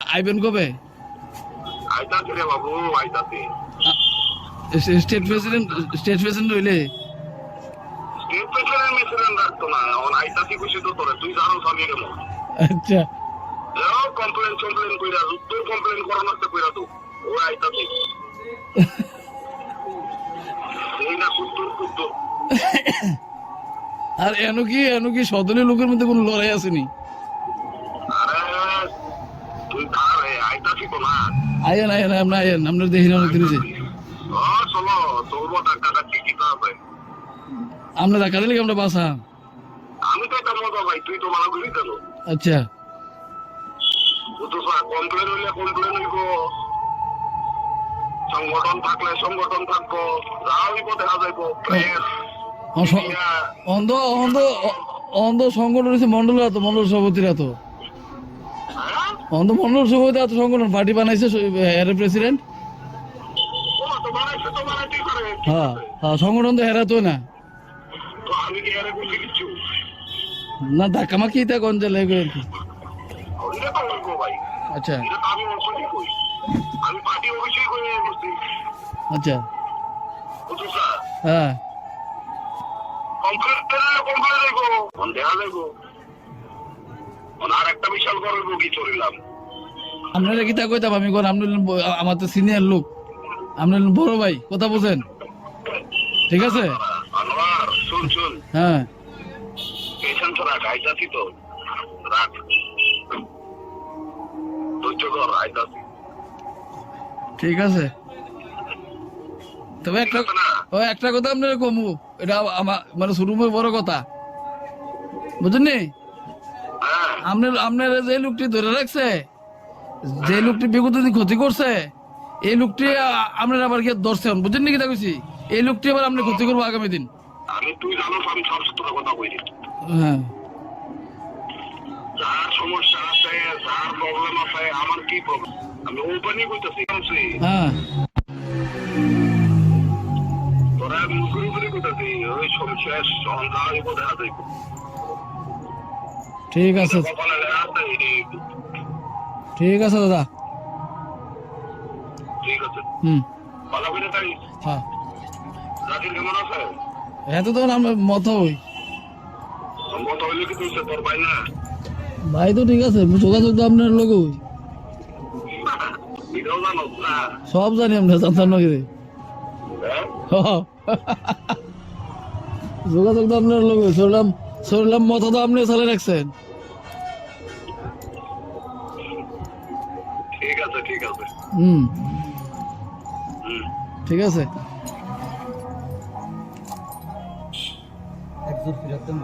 আইবেন কবে? আইতাছি রে বাবু, আইতাছি। স্টেট প্রেসিডেন্ট হইলে স্টেট প্রেসিডেন্ট মেসিডেন্ট রাখতো না, এখন আইতাছি খুশি তো তোরে, তুই জানোস আমি কেমন। আচ্ছা কমপ্লেন কইরা তোর কমপ্লেন করানোর তো কইরা তো ও আইতাছি এই না কুত্তুর আর এনো কি সদলীয় লোকের মধ্যে কোনো লড়াই আসেনি? আরে তুই তারে আইতাছি তো না। আয়েন আপনার দেখি না অনেক দিন হয়েছে। চলো চলবো, টাকাটা ঠিকই তো আছে। আমরা ধাক্কা দিলে কি আমরা বাসা? আমি তো এটা মজা ভাই, তুই তো ভালো করি কেন। আচ্ছা বুঝছো, কমপ্লেন হইলে কমপ্লেন হইব, সংগঠন থাকলে সংগঠন থাকবো, যা হইব দেখা যাইব। প্রেস অন্ধ সংগঠন হচ্ছে মন্ডল সভাপতিরা তো অন্ধ মন্ডল সভাপতি এত সংগঠন পার্টি বানাইছে এর প্রেসিডেন্ট। হ্যাঁ হ্যাঁ সংগঠন তো হেরাতো না না ধাক্কামাখি তা গঞ্জালে আর কি। আচ্ছা আচ্ছা হ্যাঁ আপনারা কি তা কইতাম আমি কোন আপনি আমার তো সিনিয়র লোক, আপনি বড় ভাই, কথা বুঝেন ঠিক আছে? হ্যাঁ ঠিক আছে, তবে একটা কথা আপনার কমু, এটা আমার মানে শুরুমের বড় কথা বুঝলেন নি? আপনার যে লোকটি ধরে রাখছে, যে লোকটি বিগত দিন ক্ষতি করছে, এই লোকটি আপনার আবার গিয়ে ধরছেন, বুঝলেন নি? কি কইছি, এই লোকটি আবার আপনি ক্ষতি করবো আগামী দিন। তুই জানোস আমি সব সত্য কথা কই। হ্যাঁ যার সমস্যা আছে, যার প্রবলেম আছে, আমার কি প্রবলেম আমি ওপেনই কইতাছি। হ্যাঁ তোরা আমি উপরে কইতাছি, ওই সব শেষ সন্ধ্যা হইব দেখা যাইব। ঠিক আছে ঠিক আছে দাদা, ঠিক আছে ভালো করে তাই। হ্যাঁ রাজির কেমন আছে? এত তো আমরা মত হই মত হইলে কি তুই তোর ভাই না? ভাই তো ঠিক আছে, যোগাযোগ তো আপনার লোক সব জানি, আমরা জানতাম না কি যোগাযোগ তো আপনার লোক সরলাম মত তো আপনি চালে রাখছেন। ঠিক আছে ঠিক আছে। একজোট ফিরাতেন